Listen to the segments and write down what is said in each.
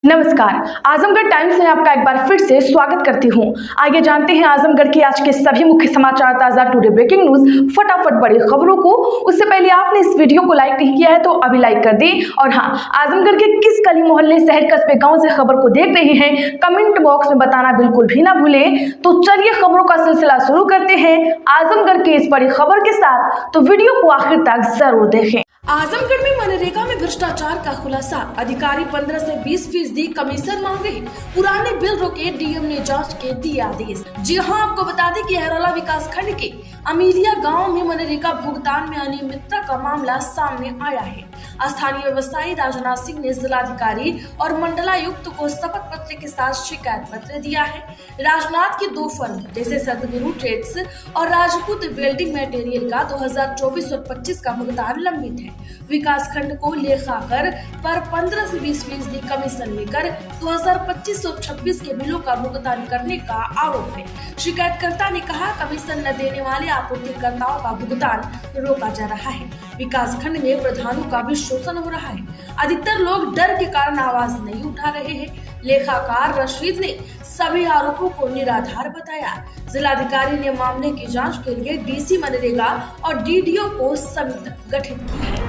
नमस्कार, आजमगढ़ टाइम्स में आपका एक बार फिर से स्वागत करती हूं। आइए जानते हैं आजमगढ़ के आज के सभी मुख्य समाचार, ताजा टुडे ब्रेकिंग न्यूज, फटाफट बड़ी खबरों को। उससे पहले आपने इस वीडियो को लाइक नहीं किया है तो अभी लाइक कर दें। और हाँ, आजमगढ़ के किस गली मोहल्ले, शहर, कस्बे, गाँव से खबर को देख रहे हैं, कमेंट बॉक्स में बताना बिल्कुल भी ना भूलें। तो चलिए खबरों का सिलसिला शुरू करते हैं आजमगढ़ की इस बड़ी खबर के साथ, तो वीडियो को आखिर तक जरूर देखें। आजमगढ़ में मनरेगा में भ्रष्टाचार का खुलासा, अधिकारी 15 से 20% कमीशन मांगे, पुराने बिल रोके, डीएम ने जांच के दिए आदेश। जी हां, आपको बता दें कि हरोला विकास खंड के अमीलिया गांव में मनरेगा भुगतान में अनियमितता का मामला सामने आया है। स्थानीय व्यवसायी राजनाथ सिंह ने जिलाधिकारी और मंडलायुक्त को शपथ पत्र के साथ शिकायत पत्र दिया है। राजनाथ की 2 फर्म जैसे सदगुरु ट्रेड्स और राजपूत वेल्डिंग मटेरियल का 2024 और 25 का भुगतान लंबित है। विकास खंड को लेखाकार पर 15 से 20% कमीशन लेकर 2025 और 26 के बिलों का भुगतान करने का आरोप है। शिकायतकर्ता ने कहा, कमीशन न देने वाले आपूर्तिकर्ताओं का भुगतान रोका जा रहा है। विकास खंड में प्रधानों का भी शोषण हो रहा है। अधिकतर लोग डर के कारण आवाज नहीं उठा रहे हैं। लेखाकार रशीद ने सभी आरोपों को निराधार बताया। जिलाधिकारी ने मामले की जांच के लिए डीसी मनरेगा और डीडीओ को समिति गठित की है।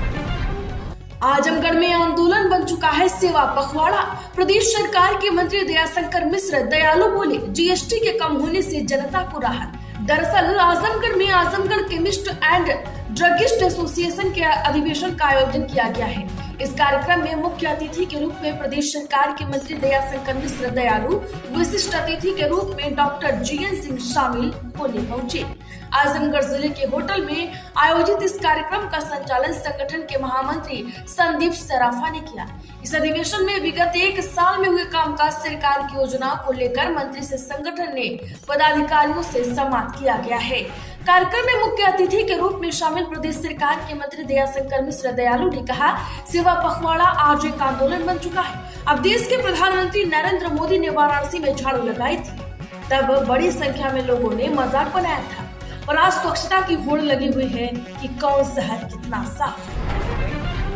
आजमगढ़ में आंदोलन बन चुका है सेवा पखवाड़ा। प्रदेश सरकार के मंत्री दयाशंकर मिश्र दयालु बोले, जीएसटी के कम होने से जनता को राहत। दरअसल आजमगढ़ में Azamgarh chemist and druggist association के अधिवेशन का आयोजन किया गया है। इस कार्यक्रम में मुख्य अतिथि के रूप में प्रदेश सरकार के मंत्री दयाशंकर मिश्र दयालु, विशिष्ट अतिथि के रूप में डॉक्टर जीएन सिंह शामिल होने पहुंचे। आजमगढ़ जिले के होटल में आयोजित इस कार्यक्रम का संचालन संगठन के महामंत्री संदीप सराफा ने किया। इस अधिवेशन में विगत 1 साल में हुए कामकाज, सरकार की योजनाओं को लेकर मंत्री से संगठन ने पदाधिकारियों से संवाद किया गया है। कार्यक्रम में मुख्य अतिथि के रूप में शामिल प्रदेश सरकार के मंत्री दयाशंकर मिश्र दयालु ने कहा, सेवा पखवाड़ा आज एक आंदोलन बन चुका है। अब देश के प्रधानमंत्री नरेंद्र मोदी ने वाराणसी में झाड़ू लगाई थी, तब बड़ी संख्या में लोगों ने मजाक बनाया था, और आज स्वच्छता की होड़ लगी हुई है कि कौन शहर कितना साफ है।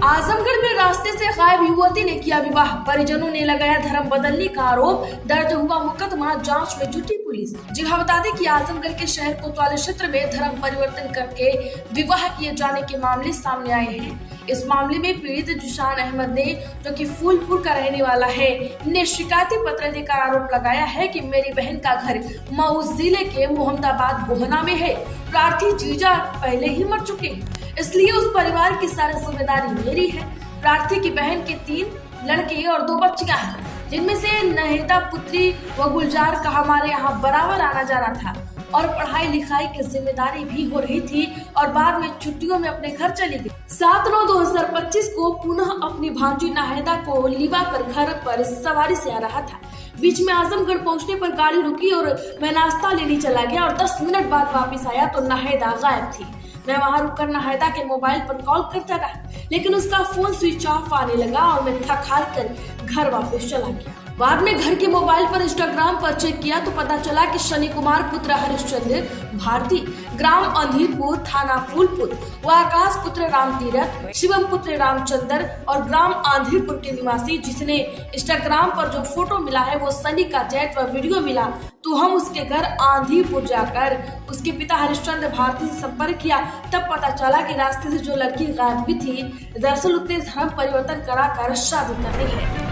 आजमगढ़ में रास्ते से गायब युवती ने किया विवाह, परिजनों ने लगाया धर्म बदलने का आरोप, दर्ज हुआ मुकदमा, जांच में जुटी पुलिस। जी हाँ, बता दें कि आजमगढ़ के शहर कोतवाली क्षेत्र में धर्म परिवर्तन करके विवाह किए जाने के मामले सामने आए हैं। इस मामले में पीड़ित जुशान अहमद ने, जो कि फूलपुर का रहने वाला है, ने शिकायती पत्र देकर आरोप लगाया है कि मेरी बहन का घर मऊ जिले के मोहम्मदाबाद गोहना में है। प्रार्थी जीजा पहले ही मर चुके हैं, इसलिए उस परिवार की सारी जिम्मेदारी मेरी है। प्रार्थी की बहन के 3 लड़के और 2 बच्चियां हैं, जिनमें से नहेता पुत्री व गुलजार का हमारे यहाँ बराबर आना जाना था और पढ़ाई लिखाई की जिम्मेदारी भी हो रही थी, और बाद में छुट्टियों में अपने घर चली गई। 7/9/2025 को पुनः अपनी भांजी नाहेदा को लिवा कर घर पर सवारी से आ रहा था। बीच में आजमगढ़ पहुंचने पर गाड़ी रुकी और मैं नाश्ता लेने चला गया, और 10 मिनट बाद वापस आया तो नाहेदा गायब थी। मैं वहां रुककर नाहेदा के मोबाइल पर कॉल करता रहा, लेकिन उसका फोन स्विच ऑफ आने लगा और मैं थक हार कर घर वापस चला गया। बाद में घर के मोबाइल पर इंस्टाग्राम पर चेक किया तो पता चला कि शनि कुमार पुत्र हरिश्चंद्र भारती, ग्राम अंधीरपुर, थाना फूलपुर, व आकाश पुत्र राम तीरथ, शिवम पुत्र रामचंद्र और ग्राम आंधीरपुर के निवासी, जिसने इंस्टाग्राम पर जो फोटो मिला है वो सनी का चैट व वीडियो मिला, तो हम उसके घर आंधीरपुर जाकर उसके पिता हरिश्चंद्र भारती से संपर्क किया। तब पता चला कि रास्ते से जो लड़की गायब भी थी, दरअसल उसने धर्म परिवर्तन कराकर शादी कर ली है।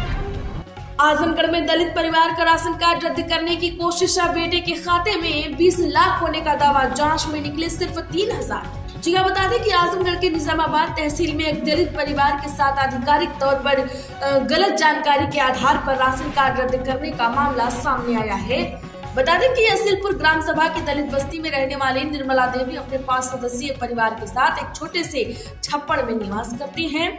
आजमगढ़ में दलित परिवार का राशन कार्ड रद्द करने की कोशिश, बेटे के खाते में 20 लाख होने का दावा, जांच में निकले सिर्फ 3000। जी हाँ, बता दें कि आजमगढ़ के निजामाबाद तहसील में एक दलित परिवार के साथ आधिकारिक तौर पर गलत जानकारी के आधार पर राशन कार्ड रद्द करने का मामला सामने आया है। बता दें कि असिलपुर ग्राम सभा की दलित बस्ती में रहने वाली निर्मला देवी अपने 5 सदस्यीय परिवार के साथ एक छोटे से छप्पड़ में निवास करती हैं।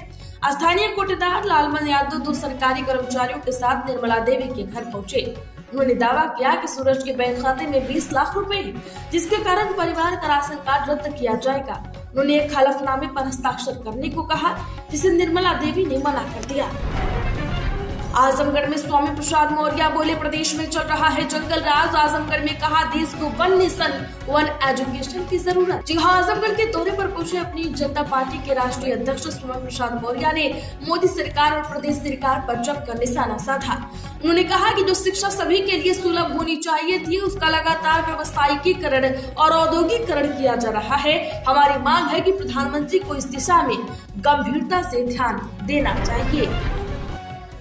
स्थानीय कोटेदार लालमन यादव 2 सरकारी कर्मचारियों के साथ निर्मला देवी के घर पहुंचे। उन्होंने दावा किया कि सूरज के बैंक खाते में 20 लाख रुपए हैं, जिसके कारण परिवार का राशन कार्ड रद्द किया जाएगा। उन्होंने एक हलफनामे पर हस्ताक्षर करने को कहा, जिसे निर्मला देवी ने मना कर दिया। आजमगढ़ में स्वामी प्रसाद मौर्य बोले, प्रदेश में चल रहा है जंगल राज। आजमगढ़ में कहा, देश को वन नेशन वन एजुकेशन की जरूरत। जी हाँ, आजमगढ़ के दौरे पर पहुंचे अपनी जनता पार्टी के राष्ट्रीय अध्यक्ष स्वामी प्रसाद मौर्य ने मोदी सरकार और प्रदेश सरकार पर जमकर निशाना साधा। उन्होंने कहा कि जो शिक्षा सभी के लिए सुलभ होनी चाहिए थी, उसका लगातार व्यवसायीकरण और औद्योगिकरण किया जा रहा है। हमारी मांग है कि प्रधानमंत्री को इस दिशा में गंभीरता से ध्यान देना चाहिए।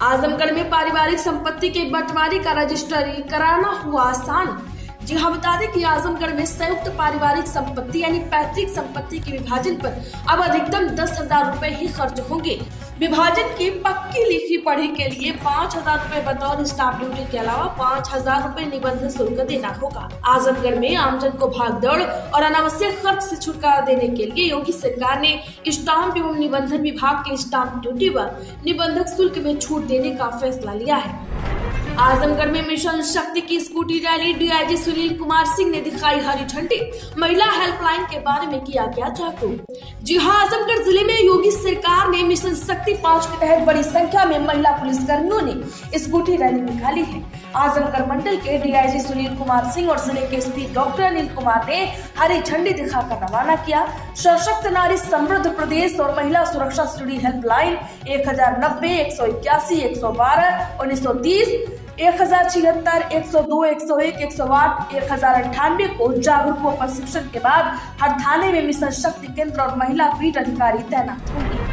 आजमगढ़ में पारिवारिक संपत्ति के बंटवारे का रजिस्ट्री कराना हुआ आसान। जी हाँ, बता दें कि आजमगढ़ में संयुक्त पारिवारिक संपत्ति यानी पैतृक संपत्ति के विभाजन पर अब अधिकतम 10,000 रुपए ही खर्च होंगे। विभाजन की पक्की लिखी पढ़ी के लिए 5,000 रुपए बतौर स्टाम्प ड्यूटी के अलावा 5,000 रुपए निबंधन शुल्क देना होगा। आजमगढ़ में आमजन को भागदौड़ और अनावश्यक खर्च से छुटकारा देने के लिए योगी सरकार ने स्टाम्प एवं निबंधन विभाग के स्टाम्प ड्यूटी व निबंधक शुल्क में छूट देने का फैसला लिया है। आजमगढ़ में मिशन शक्ति की scooty rally, DIG Sunil Kumar Singh ने दिखाई हरी झंडी। महिला हेल्पलाइन के बारे में किया गया जागरूक। जी हां, आजमगढ़ जिले में योगी सरकार ने मिशन शक्ति 5 के तहत बड़ी संख्या में महिला पुलिसकर्मियों ने स्कूटी रैली निकाली है। आजमगढ़ मंडल के डीआईजी सुनील कुमार सिंह और जिले के एसपी डॉक्टर अनिल कुमार ने हरी झंडी दिखाकर रवाना किया। सशक्त नारी समृद्ध प्रदेश और महिला सुरक्षा श्रेणी हेल्पलाइन 1090 181 112 1930 1076 102 101 108 1098 को जागरूक व प्रशिक्षण के बाद हर थाने में मिशन शक्ति केंद्र और महिला पीठ अधिकारी तैनात होंगे।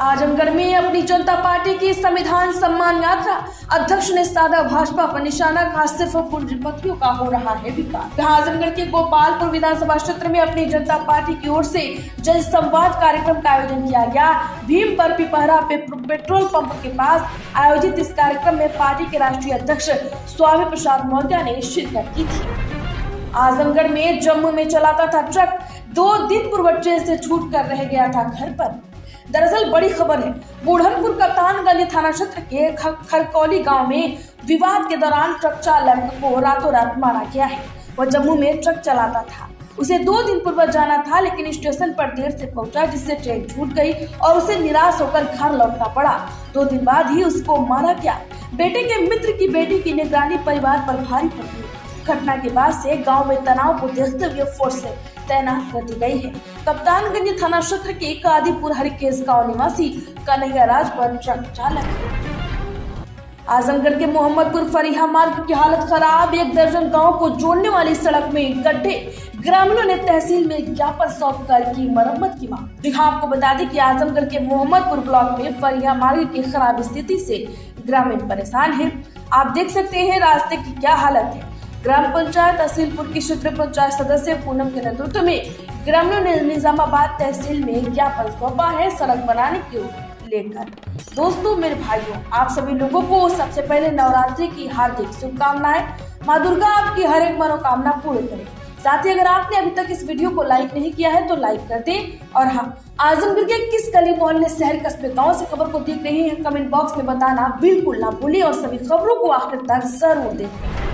आजमगढ़ में अपनी जनता पार्टी की संविधान सम्मान यात्रा, अध्यक्ष ने साधा भाजपा पर निशाना, कहा सिर्फ पूंजीपतियों का हो रहा है विकास। आजमगढ़ के गोपालपुर विधानसभा क्षेत्र में अपनी जनता पार्टी की ओर से जन संवाद कार्यक्रम का आयोजन किया गया। भीम पर पिपहरा पेट्रोल पंप के पास आयोजित इस कार्यक्रम में पार्टी के राष्ट्रीय अध्यक्ष स्वामी प्रसाद मौर्य ने शिरकत की थी। आजमगढ़ में जम्मू में चलाता था ट्रक, 2 दिन पूर्व ट्रेन से छूट कर रह गया था घर पर। दरअसल बड़ी खबर है, बुढ़नपुर कप्तानगंज थाना क्षेत्र के खरकौली गांव में विवाद के दौरान ट्रक चालक को रातों रात मारा गया है। वह जम्मू में ट्रक चलाता था, उसे 2 दिन पूर्व जाना था, लेकिन स्टेशन पर देर से पहुंचा, जिससे ट्रेन छूट गई और उसे निराश होकर घर लौटना पड़ा। 2 दिन बाद ही उसको मारा गया। बेटे के मित्र की बेटी की निगरानी परिवार पर भारी पड़ी। घटना के बाद से गांव में तनाव को देखते हुए फोर्स तैनात कर दी गई है। कप्तानगंज थाना क्षेत्र के कादीपुर हरिकेश गांव निवासी कन्हैया राज पर ट्रक चालक। आजमगढ़ के मोहम्मदपुर फरीहा मार्ग की हालत खराब, 1 दर्जन गांव को जोड़ने वाली सड़क में गड्ढे। ग्रामीणों ने तहसील में ज्ञापन सौंप कर की मरम्मत की मांग। जी हाँ, आपको बता दें कि आजमगढ़ के मोहम्मदपुर ब्लॉक में फरीहा मार्ग की खराब स्थिति से ग्रामीण परेशान है। आप देख सकते हैं रास्ते की क्या हालत है। ग्राम पंचायत तहसीलपुर की क्षेत्र पंचायत सदस्य पूनम के नेतृत्व में ग्रामीणों ने निजामाबाद तहसील में ज्ञापन सौंपा है सड़क बनाने को लेकर। दोस्तों, मेरे भाइयों, आप सभी लोगों को सबसे पहले नवरात्रि की हार्दिक शुभकामनाएं। माँ दुर्गा आपकी हर एक मनोकामना पूर्ण करे। साथ ही अगर आपने अभी तक इस वीडियो को लाइक नहीं किया है तो लाइक कर दें। और हाँ, आजमगढ़ के किस गली मोहल्ले शहर कस्बे गाँव से खबर को देख रहे हैं, कमेंट बॉक्स में बताना बिल्कुल ना भूलें और सभी खबरों को आखिर तक जरूर देखें।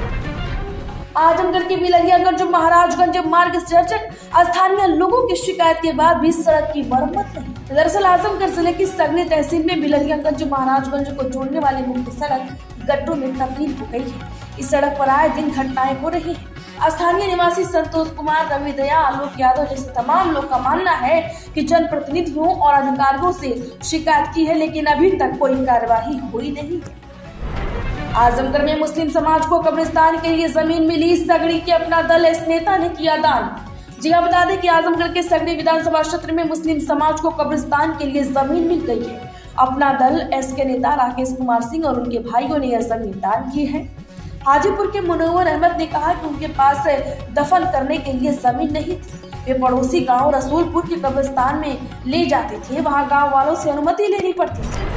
आजमगढ़ के बिलरियागंज महाराजगंज मार्ग चर्चक, स्थानीय लोगों की शिकायत के बाद भी सड़क की मरम्मत नहीं। दरअसल आजमगढ़ जिले की सगली तहसील में बिलरियागंज महाराजगंज को जोड़ने वाली मुख्य सड़क गड्ढों में तब्दील हो गई है। इस सड़क पर आए दिन घटनाएं हो रही हैं। स्थानीय निवासी संतोष कुमार, रवि दया, आलोक यादव जैसे तमाम लोग का मानना है कि जनप्रतिनिधियों और अधिकारियों से शिकायत की है, लेकिन अभी तक कोई कार्यवाही हुई नहीं है। आजमगढ़ में मुस्लिम समाज को कब्रिस्तान के लिए जमीन मिली, सगड़ी के अपना दल एस नेता ने किया दान। जी हाँ, बता दें कि आजमगढ़ के सगड़ी विधानसभा क्षेत्र में मुस्लिम समाज को कब्रिस्तान के लिए जमीन मिल गई है। अपना दल एस के नेता राकेश कुमार सिंह और उनके भाइयों ने यह जमीन दान की है। हाजीपुर के मुनव्वर अहमद ने कहा कि उनके पास दफन करने के लिए जमीन नहीं थी। वे पड़ोसी गाँव रसूलपुर के कब्रिस्तान में ले जाते थे, वहाँ गाँव वालों से अनुमति लेनी पड़ती थी।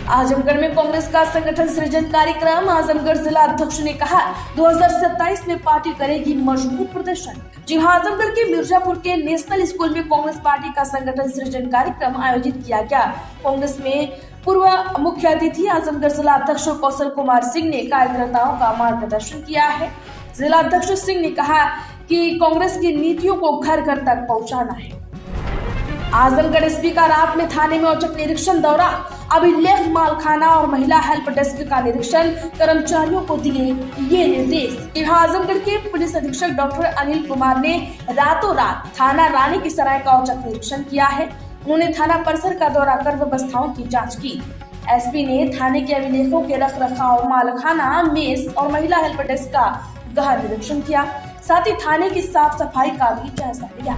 आजमगढ़ में कांग्रेस का संगठन सृजन कार्यक्रम, आजमगढ़ जिला अध्यक्ष ने कहा 2027 में पार्टी करेगी मजबूत प्रदर्शन। जी हाँ, आजमगढ़ के मिर्जापुर के नेशनल स्कूल में कांग्रेस पार्टी का संगठन सृजन कार्यक्रम आयोजित किया गया। कांग्रेस में पूर्व मुख्य अतिथि आजमगढ़ जिला अध्यक्ष कौशल कुमार सिंह ने कार्यकर्ताओं का मार्गदर्शन किया है। जिला अध्यक्ष सिंह ने कहा कि कांग्रेस की नीतियों को घर घर तक पहुँचाना है। आजमगढ़ एसपी का रात में थाने में औचक निरीक्षण दौरा, अभिलेख मालखाना और महिला हेल्प डेस्क का निरीक्षण, कर्मचारियों को दिए ये निर्देश। यहाँ आजमगढ़ के पुलिस अधीक्षक डॉक्टर अनिल कुमार ने रातों रात थाना रानी की सराय का औचक निरीक्षण किया है। उन्होंने थाना परिसर का दौरा कर व्यवस्थाओं की जाँच की। एसपी ने थाने के अभिलेखों के रख रखाव, मालखाना, मेस और महिला हेल्प डेस्क का गहन निरीक्षण किया। साथ ही थाने की साफ सफाई का भी जायजा लिया।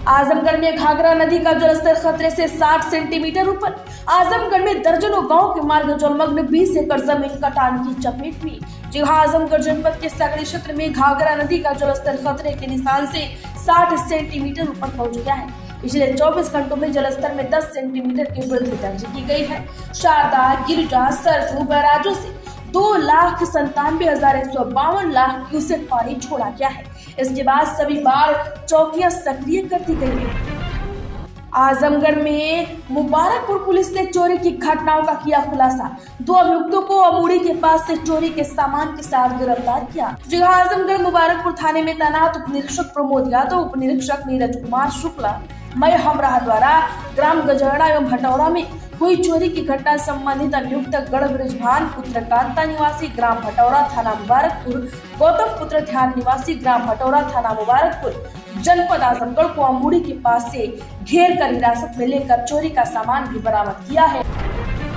आजमगढ़ में घाघरा नदी का जलस्तर खतरे से 60 सेंटीमीटर ऊपर। आजमगढ़ में दर्जनों गांव के मार्ग जलमग्न, 20 एकड़ जमीन कटान की चपेट में। जी हां, आजमगढ़ जनपद के सकड़ी क्षेत्र में घाघरा नदी का जलस्तर खतरे के निशान से 60 सेंटीमीटर ऊपर पहुंच गया है। पिछले 24 घंटों में जलस्तर में 10 सेंटीमीटर की वृद्धि दर्ज की गई है। शारदा, गिरिजा, सरजू बैराजों से 2,97,152 लाख क्यूसेक पानी छोड़ा गया है। इसके बाद सभी बाढ़ चौकियां सक्रिय कर दी गई है। आजमगढ़ में मुबारकपुर पुलिस ने चोरी की घटनाओं का किया खुलासा। 2 अभियुक्तों को अमूड़ी के पास से चोरी के सामान के साथ गिरफ्तार किया। जी हां, आजमगढ़ मुबारकपुर थाने में तैनात उप निरीक्षक प्रमोद यादव, उप निरीक्षक नीरज कुमार शुक्ला मय हमराह द्वारा ग्राम गजड़ा एवं भटौरा में हुई चोरी की घटना संबंधित अभियुक्त गढ़ बृजभान पुत्र कांता निवासी ग्राम भटौरा थाना मुबारकपुर, गौतम पुत्र ध्यान निवासी ग्राम भटौरा थाना मुबारकपुर, जनपद आजमगढ़ को अमूड़ी के पास से घेर कर हिरासत में लेकर चोरी का सामान भी बरामद किया है।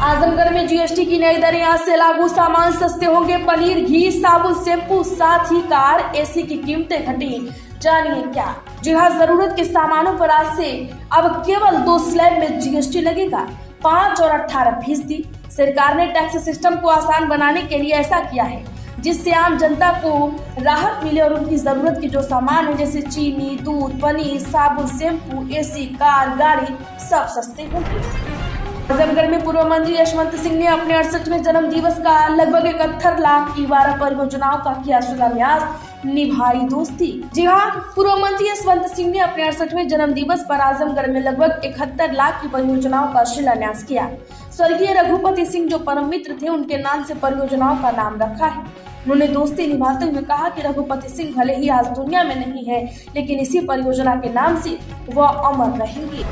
आजमगढ़ में जीएसटी की नई दरें आज से लागू, सामान सस्ते होंगे। पनीर, घी, साबुन, शैम्पू, साथ ही कार, एसी की कीमतें घटी। जानिए क्या। जी हाँ, जरूरत के सामानों पर आज से अब केवल 2 स्लैब में जीएसटी लगेगा, 5 और 18%। सरकार ने टैक्स सिस्टम को आसान बनाने के लिए ऐसा किया है जिससे आम जनता को राहत मिले और उनकी जरूरत के जो सामान है जैसे चीनी, दूध, पनीर, साबुन, शैम्पू, एसी, कार, गाड़ी सब सस्ते होंगे। आजमगढ़ में पूर्व मंत्री यशवंत सिंह ने अपने 68वें जन्म दिवस का लगभग 71 लाख की 12 परियोजनाओं का किया शिलान्यास, निभाई दोस्ती। जी हाँ, पूर्व मंत्री यशवंत सिंह ने अपने 68वें जन्म दिवस पर आजमगढ़ में लगभग 71 लाख की परियोजनाओं का शिलान्यास किया। स्वर्गीय रघुपति सिंह जो परम मित्र थे, उनके नाम से परियोजनाओं का नाम रखा है। उन्होंने दोस्ती निभाते हुए कहा कि रघुपति सिंह भले ही आज दुनिया में नहीं है, लेकिन इसी परियोजना के नाम से वह अमर रहेंगे।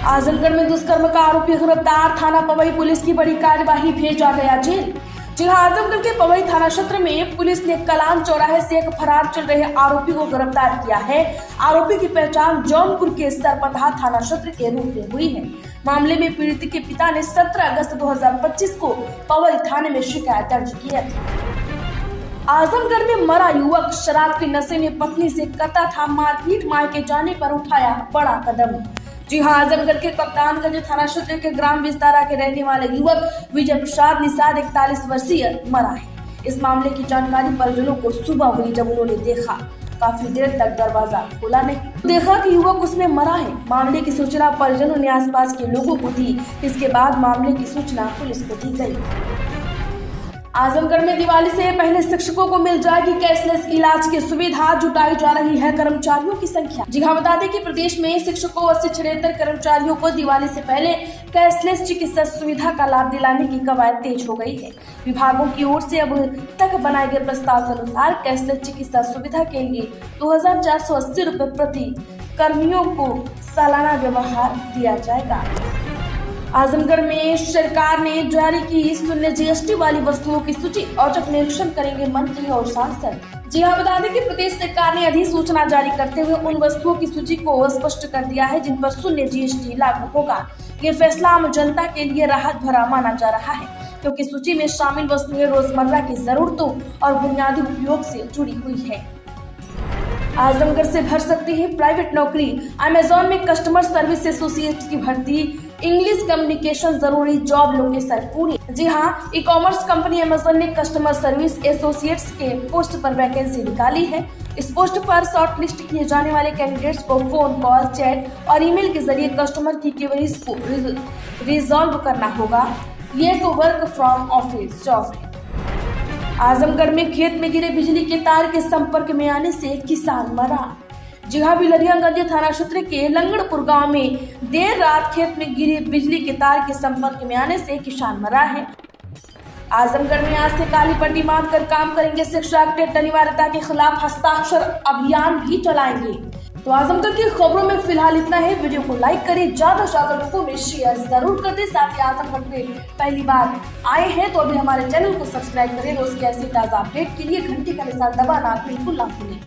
आजमगढ़ में दुष्कर्म का आरोपी गिरफ्तार, थाना पवई पुलिस की बड़ी कार्यवाही, भेजा गया जेल। जी हाँ, आजमगढ़ के पवई थाना क्षेत्र में पुलिस ने कलान चौराहे से एक फरार चल रहे आरोपी को गिरफ्तार किया है। आरोपी की पहचान जौनपुर के सरपतहा थाना क्षेत्र के रूप में हुई है। मामले में पीड़ित के पिता ने 17 अगस्त 2025 को पवई थाने में शिकायत दर्ज की थी। आजमगढ़ में मरा युवक, शराब के नशे में पत्नी से करता था मारपीट, मायके जाने पर उठाया बड़ा कदम। जी हाँ, आजमगढ़ के कप्तानगंज थाना क्षेत्र के ग्राम विस्तारा के रहने वाले युवक विजय प्रसाद निषाद 41 वर्षीय मरा है। इस मामले की जानकारी परिजनों को सुबह हुई जब उन्होंने देखा काफी देर तक दरवाजा खोला नहीं, देखा कि युवक उसमें मरा है। मामले की सूचना परिजनों ने आसपास के लोगों को दी। इसके बाद मामले की सूचना पुलिस को दी गई। आजमगढ़ में दिवाली से पहले शिक्षकों को मिल जाएगी कैशलेस इलाज की सुविधा, जुटाई जा रही है कर्मचारियों की संख्या। जी हाँ, बता दें कि प्रदेश में शिक्षकों व शिक्षणेतर कर्मचारियों को दिवाली से पहले कैशलेस चिकित्सा सुविधा का लाभ दिलाने की कवायद तेज हो गई है। विभागों की ओर से अब तक बनाए गए प्रस्ताव के अनुसार कैशलेस चिकित्सा सुविधा के लिए 2480 रुपए प्रति कर्मियों को सालाना व्यवहार दिया जाएगा। आजमगढ़ में सरकार ने जारी की शून्य जीएसटी वाली वस्तुओं की सूची, औचक निरीक्षण करेंगे मंत्री और सांसद। जी हाँ, बता दें कि प्रदेश सरकार ने अधिसूचना जारी करते हुए उन वस्तुओं की सूची को स्पष्ट कर दिया है जिन पर शून्य जीएसटी लागू होगा। ये फैसला आम जनता के लिए राहत भरा माना जा रहा है क्योंकि सूची में शामिल वस्तुएं रोजमर्रा की जरूरतों और बुनियादी उपयोग से जुड़ी हुई है। आजमगढ़ से भर सकती है प्राइवेट नौकरी, अमेजॉन में कस्टमर सर्विस एसोसिएट की भर्ती, इंग्लिश कम्युनिकेशन जरूरी, जॉब लोकेशन पूरी। जी हाँ, ई कॉमर्स कंपनी अमेजॉन ने कस्टमर सर्विस एसोसिएट्स के पोस्ट पर वैकेंसी निकाली है। इस पोस्ट पर शॉर्ट लिस्ट किए जाने वाले कैंडिडेट्स को फोन कॉल, चैट और ईमेल के जरिए कस्टमर की क्वेरीज को रिजॉल्व करना होगा। ये एक वर्क फ्रॉम ऑफिस जॉब है। आजमगढ़ में खेत में गिरे बिजली के तार के संपर्क में आने से किसान मरा। जी हाँ, बिलरियागंज थाना क्षेत्र के लंगड़पुर गांव में देर रात खेत में गिरे बिजली के तार के संपर्क में आने से किसान मरा है। आजमगढ़ में आज से काली पट्टी बांधकर काम करेंगे शिक्षक, टेट अनिवार्यता के खिलाफ हस्ताक्षर अभियान भी चलाएंगे। तो आजमगढ़ की खबरों में फिलहाल इतना है। वीडियो को लाइक करें, ज्यादा से ज्यादा लोगों में शेयर जरूर कर दें। साथ ही आजमगढ़ में पहली बार आए हैं तो अभी हमारे चैनल को सब्सक्राइब करें। रोज की ऐसी ताजा अपडेट के लिए घंटी का निशान दबाना बिल्कुल ना भूलें।